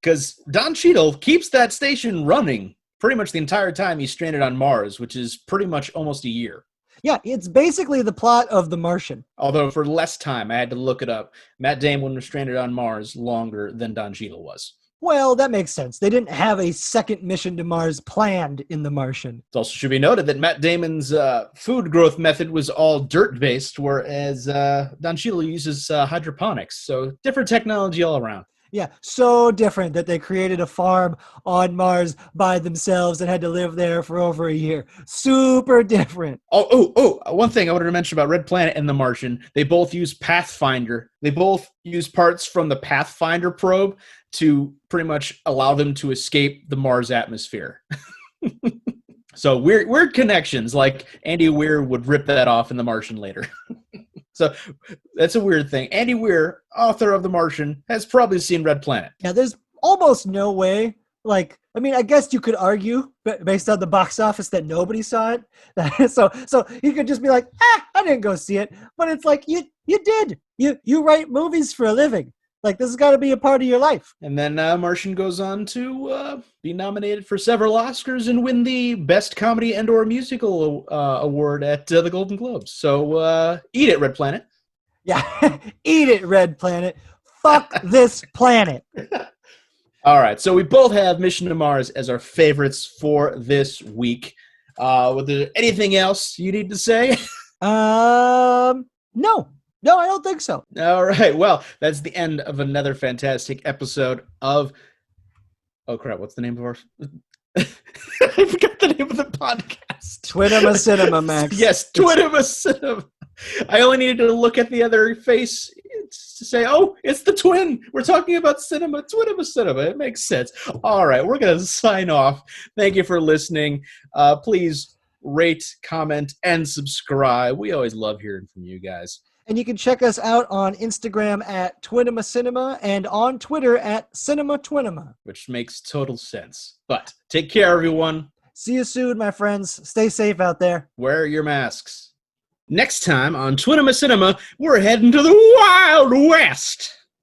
S1: Because Don Cheadle keeps that station running pretty much the entire time he's stranded on Mars, which is pretty much almost a year.
S2: Yeah, it's basically the plot of The Martian.
S1: Although for less time, I had to look it up. Matt Damon was stranded on Mars longer than Don Cheadle was.
S2: Well, that makes sense. They didn't have a second mission to Mars planned in The Martian.
S1: It also should be noted that Matt Damon's food growth method was all dirt-based, whereas Don Cheadle uses hydroponics. So different technology all around.
S2: Yeah, so different that they created a farm on Mars by themselves and had to live there for over a year. Super different.
S1: Oh, one thing I wanted to mention about Red Planet and The Martian, they both use Pathfinder. They both use parts from the Pathfinder probe to pretty much allow them to escape the Mars atmosphere. So weird connections, like Andy Weir would rip that off in The Martian later. So that's a weird thing. Andy Weir, author of The Martian, has probably seen Red Planet.
S2: Yeah, there's almost no way. I guess you could argue, based on the box office, that nobody saw it. So you could just be like, I didn't go see it. But it's like, you did. You write movies for a living. Like, this has got to be a part of your life.
S1: And then Martian goes on to be nominated for several Oscars and win the Best Comedy and/or Musical award at the Golden Globes. So eat it, Red Planet.
S2: Yeah, eat it, Red Planet. Fuck this planet.
S1: All right, so we both have Mission to Mars as our favorites for this week. Was there anything else you need to say?
S2: No, I don't think so.
S1: All right. Well, that's the end of another fantastic episode of... Oh, crap. What's the name of our... I forgot the name of the podcast.
S2: Twinema Cinema, Max.
S1: Yes, Twinema Cinema. I only needed to look at the other face to say, oh, it's the twin. We're talking about cinema. Twinema Cinema. It makes sense. All right. We're going to sign off. Thank you for listening. Please rate, comment, and subscribe. We always love hearing from you guys.
S2: And you can check us out on Instagram at Twinema Cinema and on Twitter at Cinema Twinema.
S1: Which makes total sense. But take care, everyone.
S2: See you soon, my friends. Stay safe out there.
S1: Wear your masks. Next time on Twinema Cinema, we're heading to the Wild West.